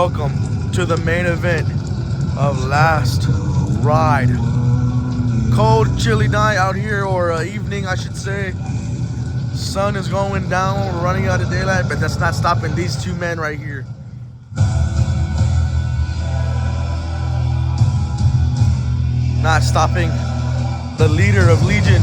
Welcome to the main event of Last Ride. Cold, chilly night out here, or evening, I should say. Sun is going down, we're running out of daylight, but that's not stopping these two men right here. Not stopping the leader of Legion.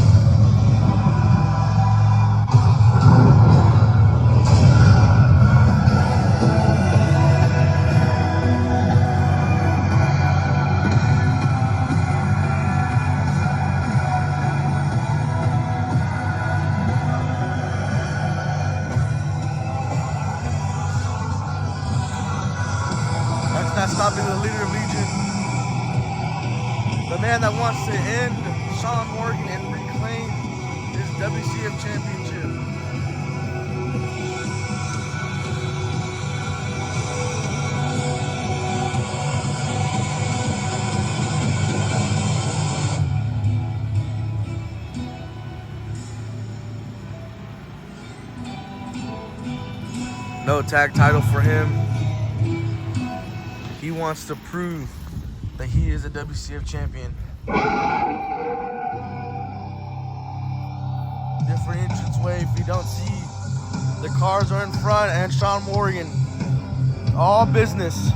That's not stopping the leader of Legion. The man that wants to end Sean Morrigan and reclaim his WCEF Championship. No tag title for him. He wants to prove that he is a WCEF champion. Different entranceway if you don't see. The cars are in front and Sean Morrigan. All business.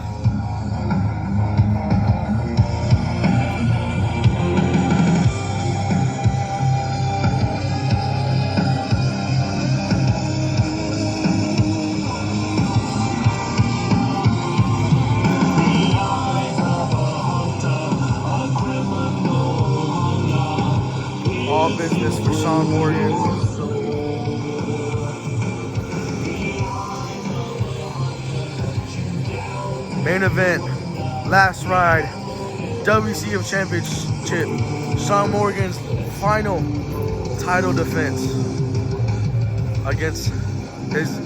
All business for Sean Morrigan. Main event, last ride, WCEF Championship. Sean Morrigan's final title defense against his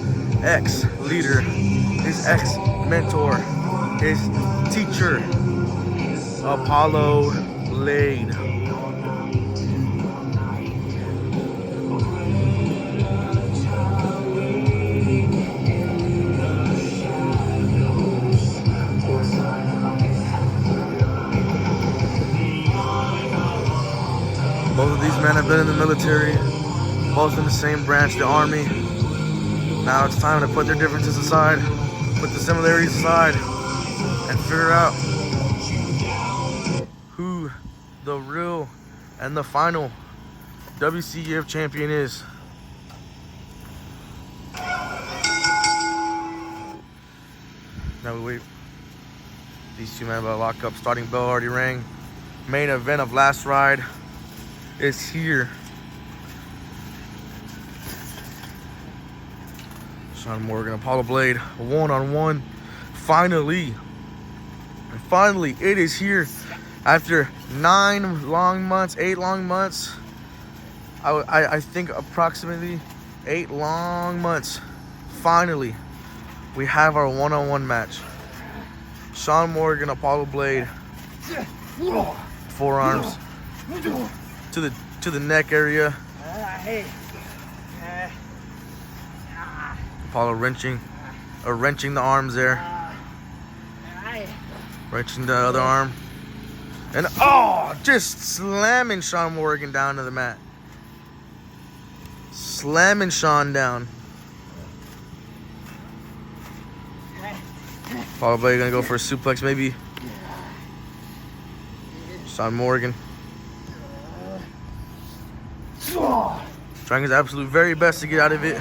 ex-leader, his ex-mentor, his teacher, Apollo Blade. Both of these men have been in the military, both in the same branch, the Army. Now it's time to put their differences aside, put the similarities aside, and figure out who the real and the final WCEF champion is. Now we wait. These two men about to lock up. Starting bell already rang. Main event of Last Ride is here. Sean Morrigan, Apollo Blade, one-on-one. Finally, it is here. After 9 long months, 8 long months, I think approximately 8 long months, finally, we have our one-on-one match. Sean Morrigan, Apollo Blade, forearms to the neck area. Apollo wrenching the arms there. Wrenching the other arm. And just slamming Sean Morrigan down to the mat. Slamming Sean down. Apollo Blade gonna go for a suplex maybe. Sean Morrigan trying his absolute very best to get out of it.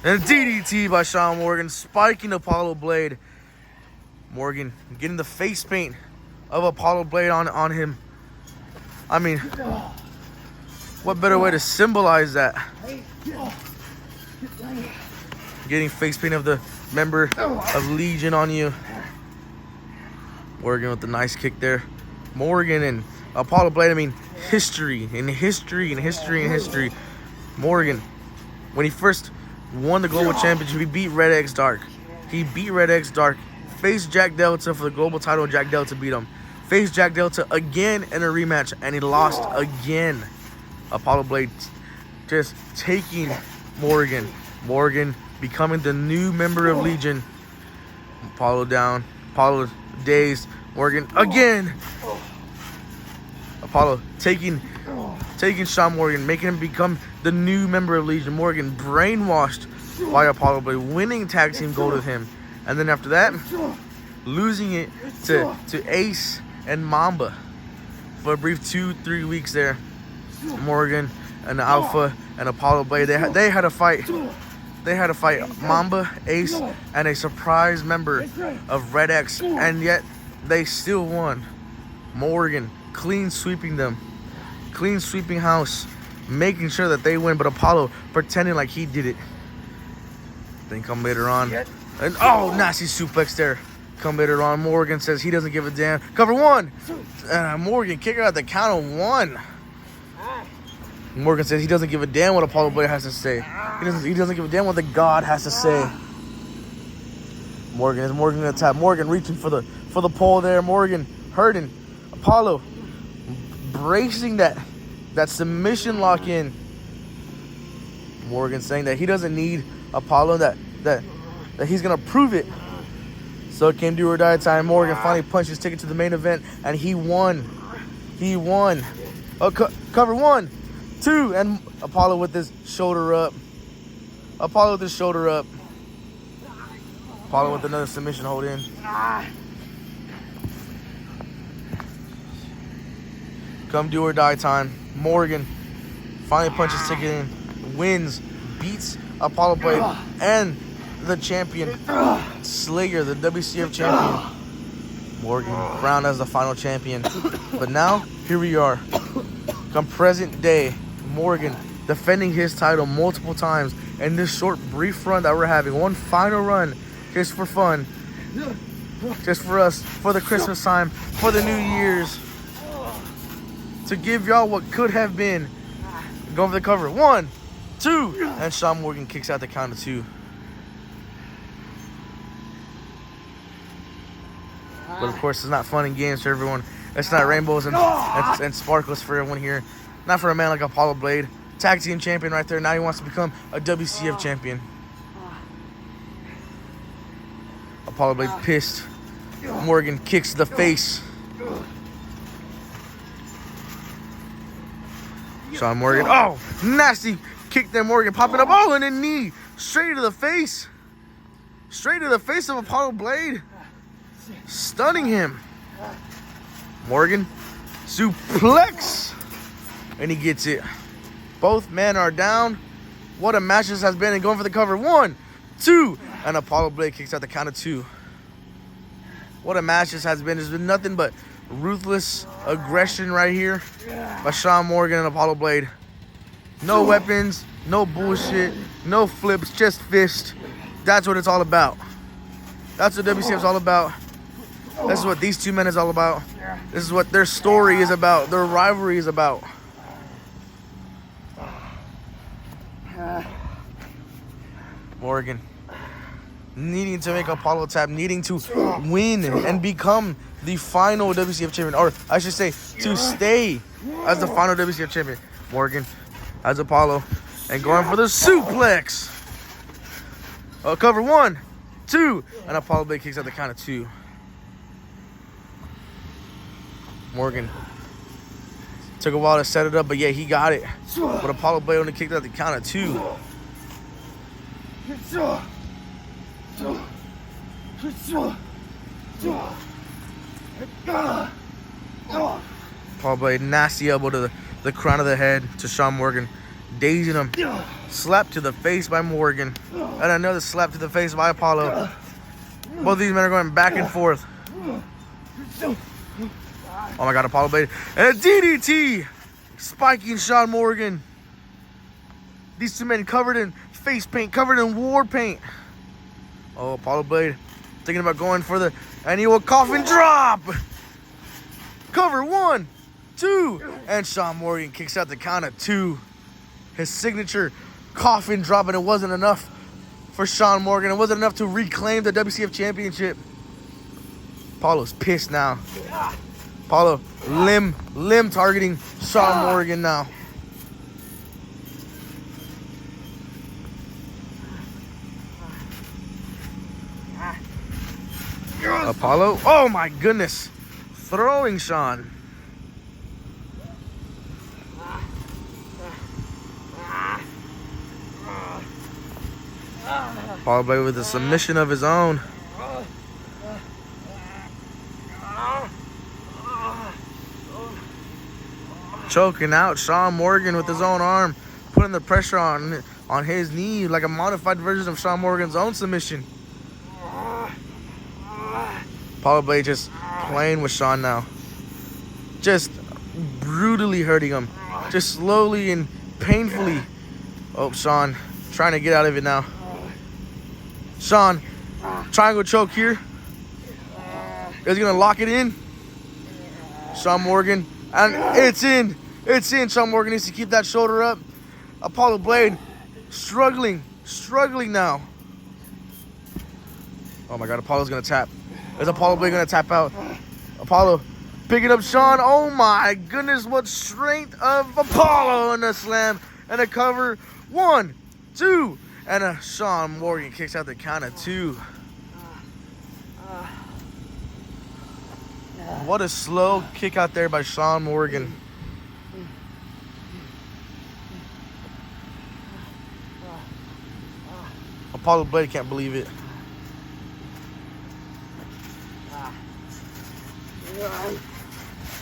And a DDT by Sean Morrigan, spiking Apollo Blade. Morrigan getting the face paint of Apollo Blade on him. I mean, what better way to symbolize that? Getting face paint of the member of Legion on you. Morrigan with the nice kick there. Morrigan and Apollo Blade, I mean, history. Morrigan, when he first won the Global Championship, he beat Red X Dark. Faced Jack Delta for the global title, and Jack Delta beat him. Faced Jack Delta again in a rematch, and he lost again. Apollo Blade just taking Morrigan. Morrigan becoming the new member of Legion. Apollo down. Apollo dazed. Morrigan again. Apollo taking Sean Morrigan, making him become the new member of Legion. Morrigan brainwashed by Apollo Blade, winning tag team gold with him. And then after that, losing it to Ace and Mamba for a brief 2-3 weeks there. Morrigan and Alpha and Apollo Blade, they had a fight. They had to fight Mamba, Ace, and a surprise member of Red X, and yet they still won. Morrigan clean sweeping them, clean sweeping house, making sure that they win, but Apollo pretending like he did it. Then come later on, and oh, nasty suplex there. Come later on, Morrigan says he doesn't give a damn. Cover one. Morrigan kick her at the count of 1. Morrigan says he doesn't give a damn what Apollo Blade has to say. He doesn't give a damn what the God has to say. Morrigan gonna tap. Morrigan reaching for the pole there. Morrigan hurting. Apollo bracing that submission lock in. Morrigan saying that he doesn't need Apollo, that he's gonna prove it. So it came do or die time. Morrigan finally punched his ticket to the main event, and he won. He won. Oh, cover 1, 2, and Apollo with his shoulder up. Apollo with his shoulder up. Apollo with another submission hold in. Come do or die time. Morrigan finally punches his ticket in, wins, beats Apollo Blade and the champion, Slayer, the WCF champion. Morrigan crowned as the final champion. But now, here we are. Come present day, Morrigan defending his title multiple times in this short, brief run that we're having. One final run, just for fun. Just for us, for the Christmas time, for the New Year's. To give y'all what could have been. Going for the cover. 1, 2, and Sean Morrigan kicks out the count of 2. But of course, it's not fun and games for everyone. It's not rainbows and sparkles for everyone here. Not for a man like Apollo Blade. Tag team champion right there. Now he wants to become a WCF champion. Apollo Blade pissed. Morrigan kicks the face. Sean Morrigan. Oh, nasty kick there. Morrigan popping up. Oh, and a knee. Straight to the face. Straight to the face of Apollo Blade. Stunning him. Morrigan suplex. And he gets it. Both men are down. What a match this has been. And going for the cover. 1, 2. And Apollo Blade kicks out the count of 2. What a match this has been. There's been nothing but ruthless aggression right here by Sean Morrigan and Apollo Blade. No weapons, no bullshit, no flips, just fist. That's what it's all about. That's what WCF is all about. This is what these two men is all about. This is what their story is about. Their rivalry is about. Morrigan needing to make Apollo tap, needing to win and become the final WCF champion, or I should say, to stay as the final WCF champion. Morrigan has Apollo and going for the suplex. Cover 1, 2, and Apollo Blade kicks out the count of 2. Morrigan took a while to set it up, but yeah, he got it. But Apollo Blade only kicked out the count of 2. Apollo Blade, nasty elbow to the crown of the head to Sean Morrigan, dazing him. Slap to the face by Morrigan, and another slap to the face by Apollo. Both of these men are going back and forth. Oh my God, Apollo Blade, and a DDT, spiking Sean Morrigan. These two men covered in face paint, covered in war paint. Oh, Apollo Blade thinking about going for the, and he will coffin drop. Cover 1, 2, and Sean Morrigan kicks out the count of 2. His signature coffin drop, and it wasn't enough for Sean Morrigan. It wasn't enough to reclaim the WCF Championship. Apollo's pissed now. Apollo limb targeting Sean Morrigan now. Apollo. Oh my goodness. Throwing Sean. Apollo Blade with a submission of his own. Choking out Sean Morrigan with his own arm, putting the pressure on his knee like a modified version of Sean Morrigan's own submission. Apollo Blade just playing with Sean now. Just brutally hurting him. Just slowly and painfully. Oh, Sean trying to get out of it now. Sean, triangle choke here. Is he gonna lock it in? Sean Morrigan, and it's in. It's in. Sean Morrigan needs to keep that shoulder up. Apollo Blade struggling now. Oh my God, Apollo's gonna tap. Is Apollo Blade gonna tap out? Apollo picking up Sean. Oh my goodness, what strength of Apollo in the slam and a cover. 1, 2, and a Sean Morrigan kicks out the count of 2. What a slow kick out there by Sean Morrigan. Apollo Blade can't believe it.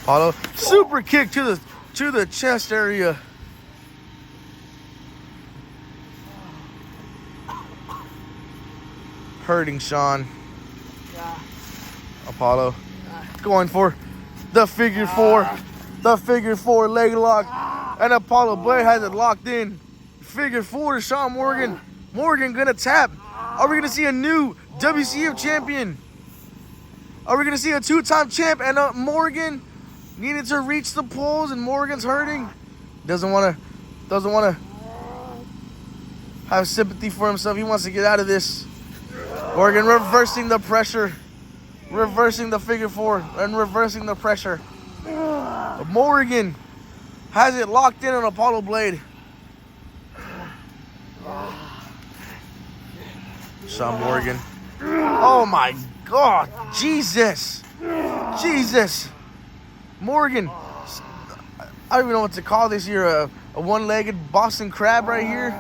Apollo, super kick to the chest area. Hurting Sean. Apollo going for the figure 4. The figure 4 leg lock. And Apollo Blade has it locked in. Figure 4 to Sean Morrigan. Morrigan gonna tap. Are we gonna see a new WCEF champion? Are we gonna see a 2-time champ and Morrigan needed to reach the poles and Morrigan's hurting? Doesn't wanna have sympathy for himself. He wants to get out of this. Morrigan reversing the pressure. Reversing the figure 4 and reversing the pressure. But Morrigan has it locked in on Apollo Blade. Sean Morrigan. Oh my God. Jesus. Morrigan. I don't even know what to call this here. A one-legged Boston crab right here.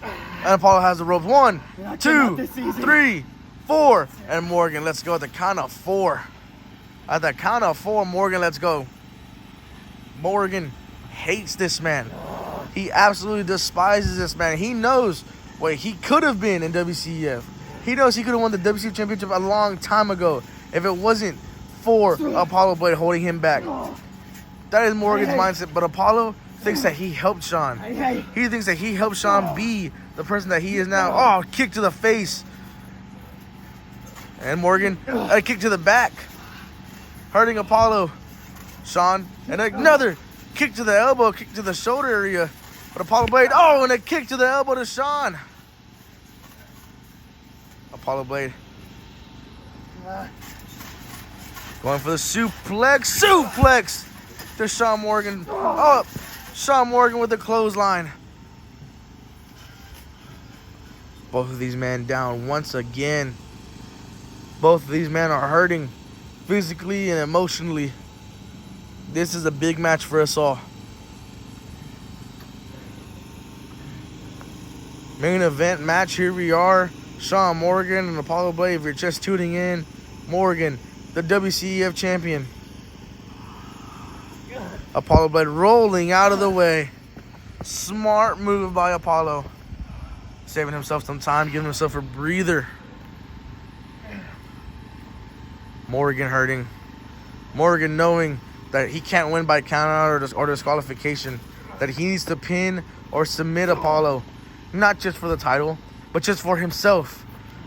And Apollo has the rope. 1, 2, 3, 4. And Morrigan, let's go at the count of 4. At the count of 4, Morrigan, let's go. Morrigan hates this man. He absolutely despises this man. He knows what he could have been in WCEF. He knows he could have won the WCEF Championship a long time ago if it wasn't for Apollo Blade holding him back. That is Morrigan's mindset. But Apollo thinks that he helped Sean. He thinks that he helped Sean be the person that he is now. Oh, kick to the face. And Morrigan, a kick to the back. Hurting Apollo. Sean, and another kick to the elbow, kick to the shoulder area. But Apollo Blade, oh, and a kick to the elbow to Sean. Apollo Blade. Going for the suplex to Sean Morrigan. Oh, Sean Morrigan with the clothesline. Both of these men down once again. Both of these men are hurting physically and emotionally. This is a big match for us all. Main event match, here we are. Sean Morrigan and Apollo Blade. If you're just tuning in, Morrigan, the WCEF champion. Apollo Blade rolling out of the way. Smart move by Apollo. Saving himself some time, giving himself a breather. Morrigan hurting. Morrigan knowing that he can't win by countout or disqualification. That he needs to pin or submit Apollo. Not just for the title, but just for himself.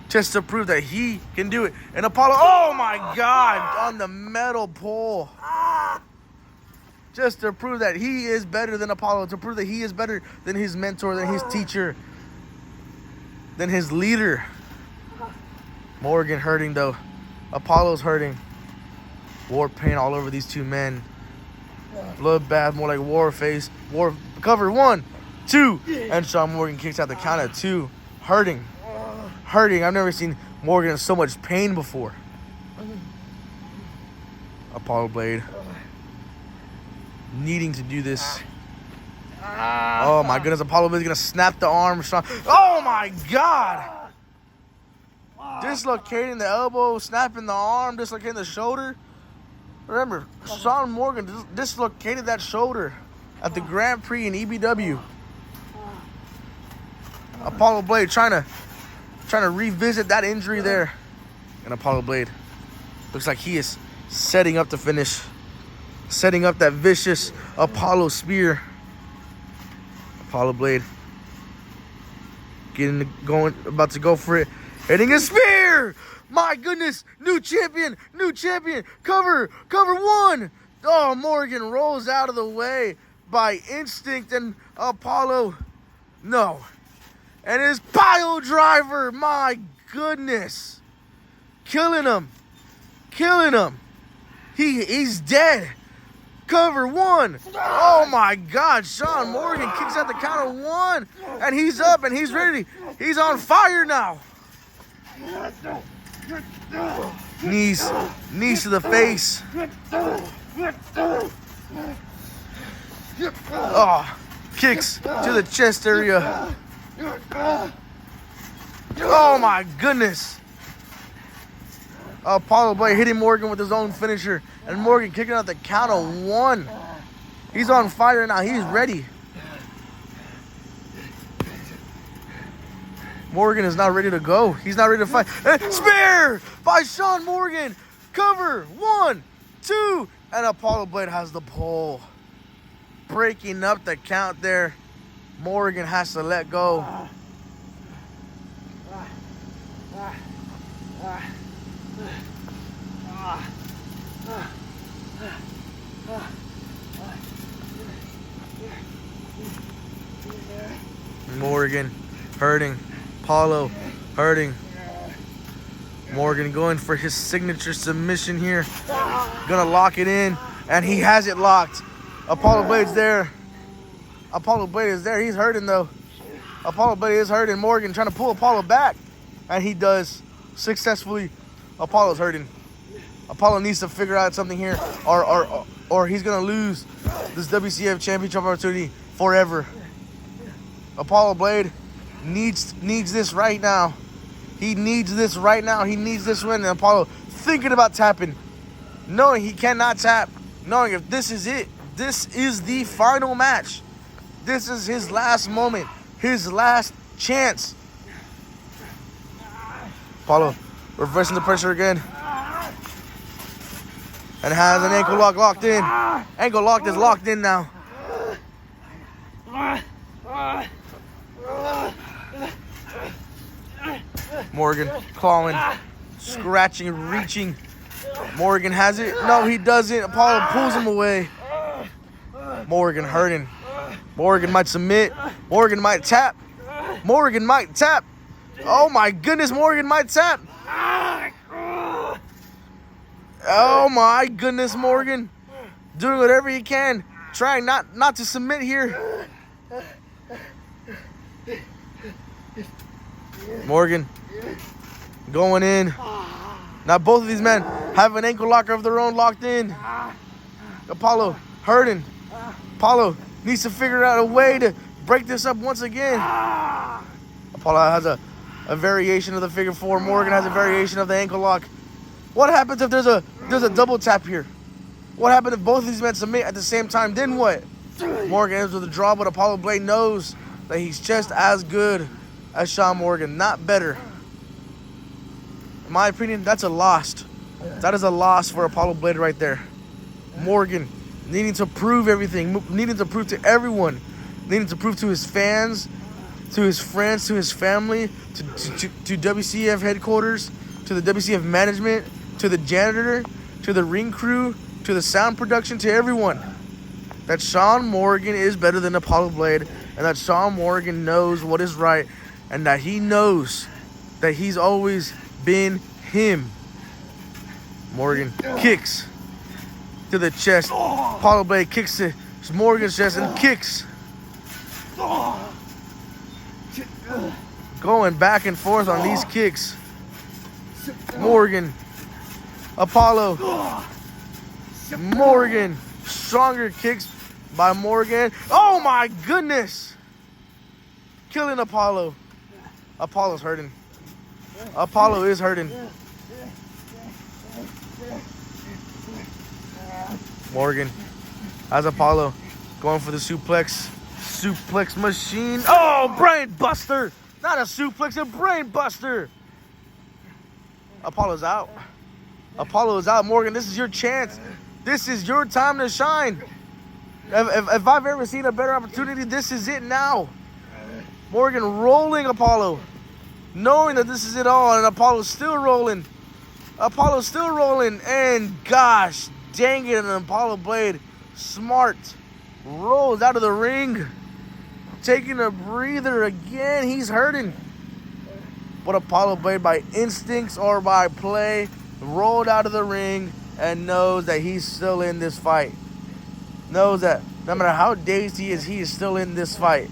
Just to prove that he can do it. And Apollo, oh my God, on the metal pole. Just to prove that he is better than Apollo. To prove that he is better than his mentor, than his teacher, than his leader. Morrigan hurting though. Apollo's hurting. War paint all over these two men. Bloodbath, more like war face. War cover. 1, 2. And Sean Morrigan kicks out the count at 2. Hurting. I've never seen Morgan in so much pain before. Apollo Blade needing to do this. Oh my goodness, Apollo Blade's gonna snap the arm. Oh my God! Dislocating the elbow, snapping the arm, dislocating the shoulder. Remember, Sean Morgan dislocated that shoulder at the Grand Prix in EBW. Apollo Blade trying to revisit that injury there. And Apollo Blade looks like he is setting up the finish. Setting up that vicious Apollo spear. Apollo Blade going, about to go for it. Hitting a spear! My goodness, new champion, cover one. Oh, Morgan rolls out of the way by instinct, and Apollo, no. And his pile driver, my goodness. Killing him. He's dead. Cover one. Oh my God, Sean Morgan kicks out the count of one, and he's up and he's ready. He's on fire now. Knees to the face. Oh, kicks to the chest area. Oh my goodness. Apollo Blade hitting Morgan with his own finisher, and Morgan kicking out the count of one. He's on fire now. He's ready. Morgan is not ready to go. He's not ready to fight. Spear by Sean Morgan. Cover 1, 2, and Apollo Blade has the pole. Breaking up the count there. Morgan has to let go. Morgan hurting. Apollo hurting. Morgan going for his signature submission here. Gonna lock it in, and he has it locked. Apollo Blade's there. Apollo Blade is there. He's hurting though. Apollo Blade is hurting. Morgan trying to pull Apollo back, and he does successfully. Apollo's hurting. Apollo needs to figure out something here, or he's gonna lose this WCEF Championship opportunity forever. Apollo Blade needs this right now. He needs this right now. He needs this win. And Apollo thinking about tapping, knowing he cannot tap, knowing if this is it, this is the final match. This is his last moment, his last chance. Apollo reversing the pressure again. And has an ankle lock locked in. Ankle lock is locked in now. Morgan clawing, scratching, reaching. Morgan has it. No, he doesn't. Apollo pulls him away. Morgan hurting. Morgan might submit. Morgan might tap. Morgan might tap. Oh my goodness, Morgan might tap. Oh my goodness, Morgan doing whatever he can, trying not to submit here. Morgan going in. Now both of these men have an ankle locker of their own locked in. Apollo hurting. Apollo needs to figure out a way to break this up once again. Apollo has a variation of the figure four. Morgan has a variation of the ankle lock. What happens if there's a double tap here? What happens if both of these men submit at the same time? Then what? Morgan ends with a draw, but Apollo Blade knows that he's just as good as Sean Morgan, not better. In my opinion, that's a loss. That is a loss for Apollo Blade right there. Morgan needing to prove everything, needing to prove to everyone, needing to prove to his fans, to his friends, to his family, to WCEF headquarters, to the WCEF management, to the janitor, to the ring crew, to the sound production, to everyone, that Sean Morgan is better than Apollo Blade, and that Sean Morgan knows what is right, and that he knows that he's always been him. Morgan kicks to the chest. Apollo Blade kicks to Morgan's chest and kicks. Going back and forth on these kicks. Morgan Apollo. Morrigan. Stronger kicks by Morrigan. Oh my goodness. Killing Apollo. Apollo's hurting. Apollo is hurting. Morrigan has Apollo going for the suplex. Suplex machine. Oh, brain buster. Not a suplex, a brain buster. Apollo's out. Apollo is out. Morrigan, this is your chance. This is your time to shine. If I've ever seen a better opportunity, this is it now. Morrigan rolling Apollo, knowing that this is it all, and Apollo's still rolling. Apollo's still rolling, and gosh dang it, an Apollo Blade, smart, rolls out of the ring, taking a breather again. He's hurting. But Apollo Blade, by instincts or by play, rolled out of the ring and knows that he's still in this fight. Knows that no matter how dazed he is still in this fight.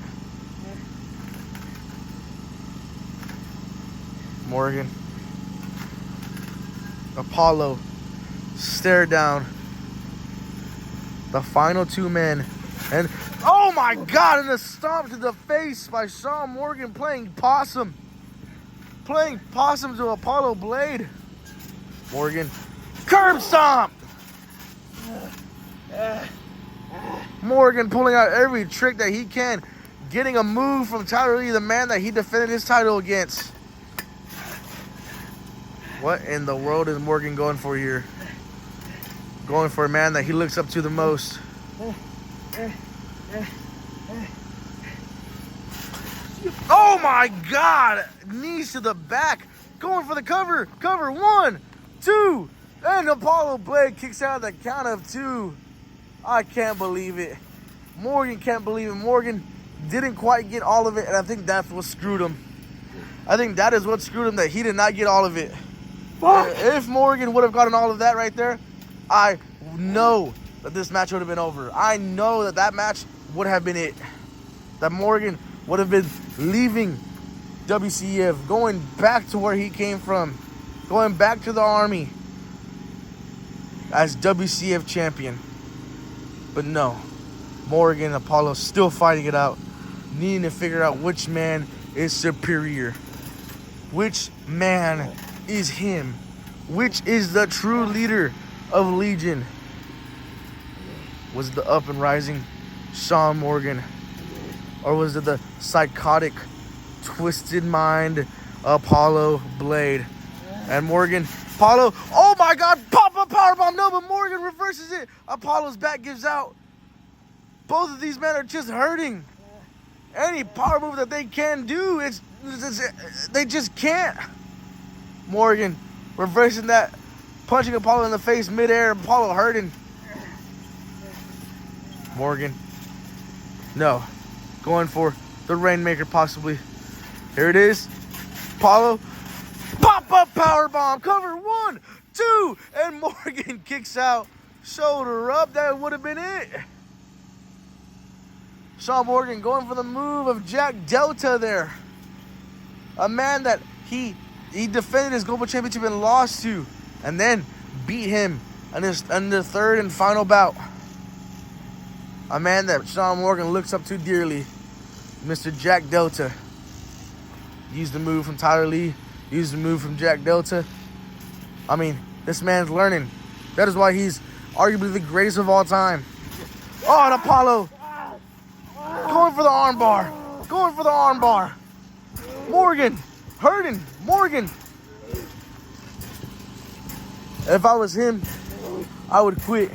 Morrigan. Apollo stare down. The final two men. And oh my God, and a stomp to the face by Sean Morrigan, playing possum. Playing possum to Apollo Blade. Morrigan. Curb stomp. Morrigan pulling out every trick that he can. Getting a move from Tyler Lee, the man that he defended his title against. What in the world is Morrigan going for here? Going for a man that he looks up to the most. Oh my God! Knees to the back. Going for the cover. Cover. 1, 2. And Apollo Blade kicks out the count of 2. I can't believe it. Morrigan can't believe it. Morrigan didn't quite get all of it, and I think that's what screwed him. I think that is what screwed him, that he did not get all of it. If Morrigan would have gotten all of that right there, I know that this match would have been over. I know that that match would have been it. That Morrigan would have been leaving WCEF, going back to where he came from, going back to the Army as WCEF champion. But no, Morrigan and Apollo still fighting it out, needing to figure out which man is superior. Which man is him? Which is the true leader of Legion? Was it the up and rising Sean Morrigan? Or was it the psychotic, twisted mind Apollo Blade? And Morrigan, Apollo, oh my God, pop up powerbomb. No, but Morrigan reverses it. Apollo's back gives out. Both of these men are just hurting. Any power move that they can do, they just can't. Morrigan reversing that, punching Apollo in the face midair. Apollo hurting. Morrigan, no, going for the Rainmaker possibly. Here it is. Apollo, pop-up powerbomb. Cover. 1, 2, and Morrigan kicks out. Shoulder up. That would have been it. Sean Morrigan going for the move of Jack Delta there. A man that he defended his global championship and lost to, and then beat him in the third and final bout. A man that Sean Morrigan looks up to dearly, Mr. Jack Delta. Used the move from Tyler Lee, used the move from Jack Delta. I mean, this man's learning. That is why he's arguably the greatest of all time. Oh, and Apollo going for the armbar. Going for the armbar. Morrigan hurting. Morrigan. If I was him, I would quit.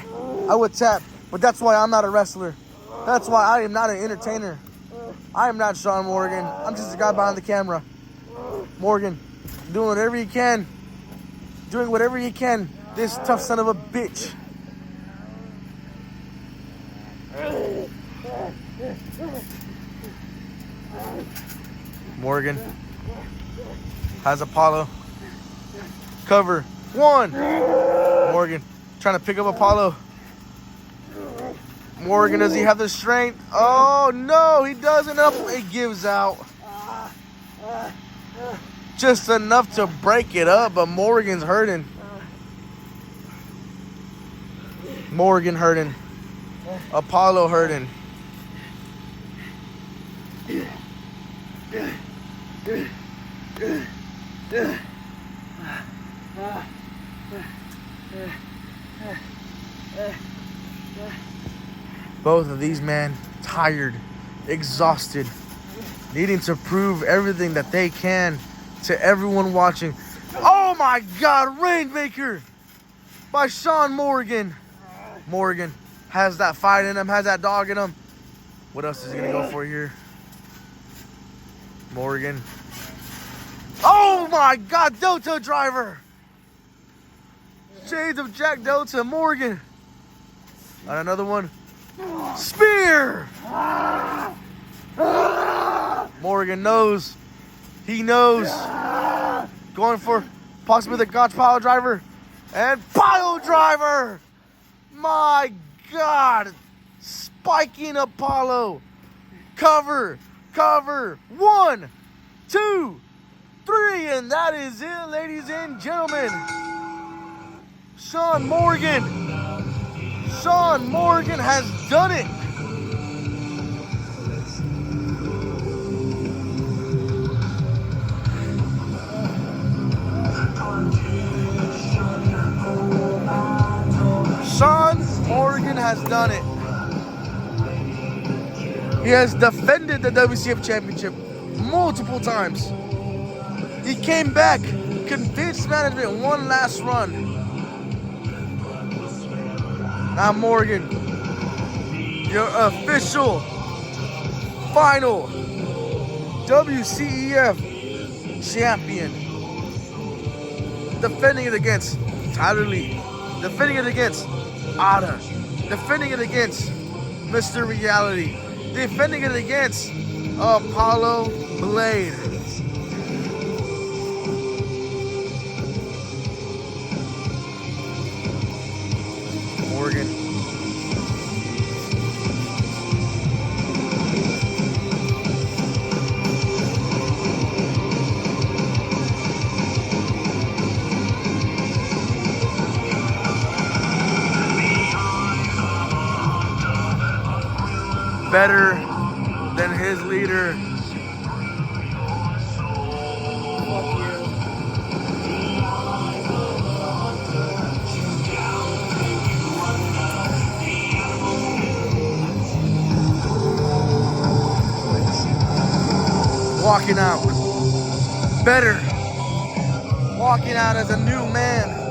I would tap. But that's why I'm not a wrestler. That's why I am not an entertainer. I am not Sean Morrigan. I'm just a guy behind the camera. Morrigan doing whatever he can. Doing whatever he can. This tough son of a bitch. Morrigan has Apollo. Cover. 1. Morrigan trying to pick up Apollo. Morrigan, does he have the strength? Oh, no, he doesn't. He gives out. Just enough to break it up, but Morrigan's hurting. Morgan hurting. Apollo hurting. Both of these men tired, exhausted, needing to prove everything that they can to everyone watching. Oh my God, Rainmaker by Sean Morrigan. Morrigan has that fight in him, has that dog in him. What else is he gonna go for here? Morrigan. Oh my God, Delta driver. Shades of Jack Delta, Morgan. And another one. Spear. Morgan knows. He knows. Going for possibly the Gotch pile driver. And pile driver. My God. Spiking Apollo. Cover. Cover. 1, 2, 3. And that is it, ladies and gentlemen. Sean Morrigan. Sean Morrigan has done it. Sean Morrigan has done it. He has defended the WCEF Championship multiple times. He came back, convinced management one last run. Now Morgan, your official, final WCEF champion. Defending it against Tyler Lee. Defending it against Ada. Defending it against Mr. Reality. Defending it against Apollo Blade. Morgan. Better than his leader. Walking out. Better. Walking out as a new man.